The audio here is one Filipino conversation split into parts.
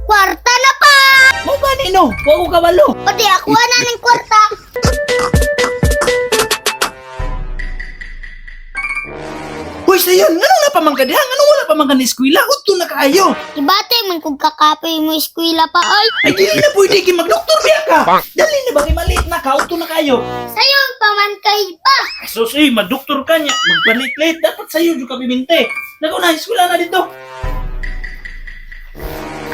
Kwarta na pa! Mo gani no, wa ko kabalo. O di ako na ng kwarta. Hoy sayon, ano na pamangkadihang? Ano wala pamangkan ni eskwela? Udto na kaayo. Ibate man kung kakapoy mo eskwela pa ay. Ay dili na pwede kay magdoktor biya ka. Dali na ba kay maliit na ka, udto na kayo. Sayo pa man kay pa. Sus, madoktor ka niya. Magpalit-lit. Dapat sa'yo yung kabibinte. Naku na, eskwela na dito.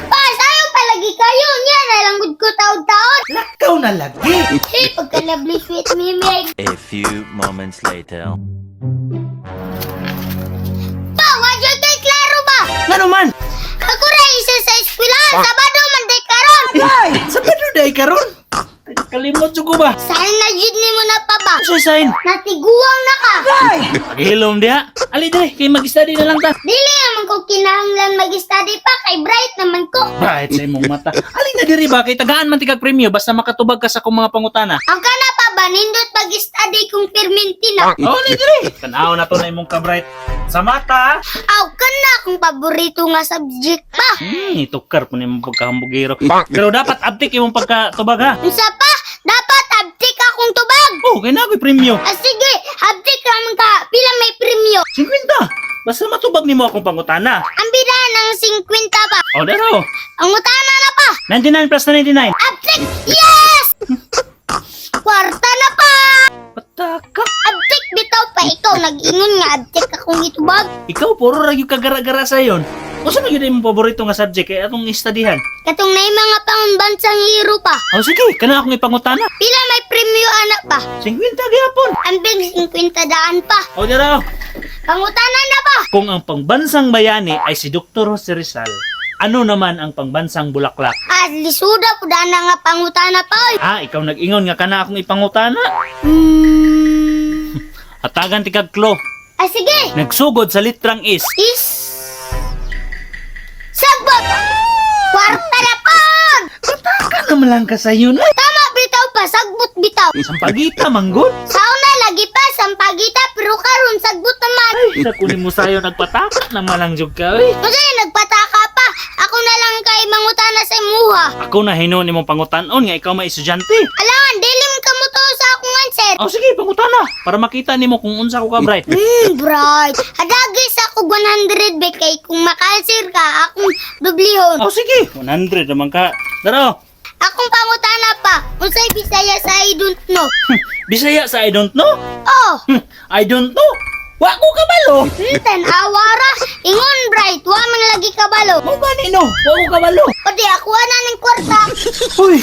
Pa, sayo palagi kayo. Nya na lang gud ko taod-taod. Lakaw na lagi. Eh, pagka-lovely sweet mimig. A few moments later. Pa, wadyo kay klaro ba? Ano man? Ako ra isa sa eskwelahan. Sabado man day karon. Ay, sa day karon. Kalimot ko ba? Saan na jud nimo na pa ba? Ano sign? Natiguang na ka. Ay! Paghilom diha. Ali dre, kay mag-study na lang ta. Dili naman ko kinahanglan mag-study pa kay bright naman ko. Bright sa imong mata. Ali na diri ba kay tagaan man tigag premyo basta makatubag ka sa akong mga pangutana. Ang kana pa ba nindot mag-study kung perminti na? Oh, ali diri. Tanaw na to na imong ka-bright. Sa mata. Aw kana kung paborito nga subject pa. Itukar po na imong pagkahambugero. Pero dapat abtik imong pagkatubag ha. Unsa pa? Dapat abtik akong tubag. Oh, kay na ako'y premyo. Ah, sige, abtik raman ka. Pila may premyo? 50. Basta matubag nimo akong pangutana. Ang bida ng 50 pa. Oh, daro. Ang utana na pa. 99 plus 99. Abtik! Yes! Kwarta na pa! Pataka. Abtik bitaw pa ikaw. Nag-ingon nga abtik akong itubag. Ikaw, puro ragyo kagara-gara sa yon. O saan yun yung paborito nga subject kaya atong istadihan? Katong na mga pangbansang hero pa. O sige, kana akong ipangutana. Pila may premyo anak pa. 50 gyapon. Ang big 50 daan pa. O daro. Pangutanan na ba? Kung ang pangbansang bayani ay si Dr. Jose Rizal, ano naman ang pangbansang bulaklak? Ah, lisuda po daan na nga pangutana pa. Oy. Ah, ikaw nag-ingon nga kana akong ipangutana. Hatagan ti kag klo. Ah, sige. Nagsugod sa litrang is. Sagbot! Kwarta na pa! Pataka naman lang ka sa yun. Ay, Tama bitaw pa, sagbot bitaw. sampagita manggod. Sauna lagi pa, sampagita, pero karon sagbot naman. Ay, sa kunin mo sa'yo nagpatakot naman lang jug ka. Ay. Kasi nagpataka pa, ako na lang kay mangutana sa imuha. Ako na hinon imong pangutanon nga ikaw may estudyante. Alangan, dilim ka mo to sa akong answer. O sige, pangutana para makita nimo kung unsa ko ka bright. Bright. Hadagis ako 100 be kay kung maka-answer ka, akong dublihon. O sige, 100 naman ka. Daro. Akong pangutana pa, unsay Bisaya sa I don't know. Bisaya sa I don't know. Oh, I don't know. Wa ko kabalo. Tan awara, ingon bright, wa man lagi kabalo. Mo ba no? Wa ko kabalo. O di ako na ng kwarta. Uy,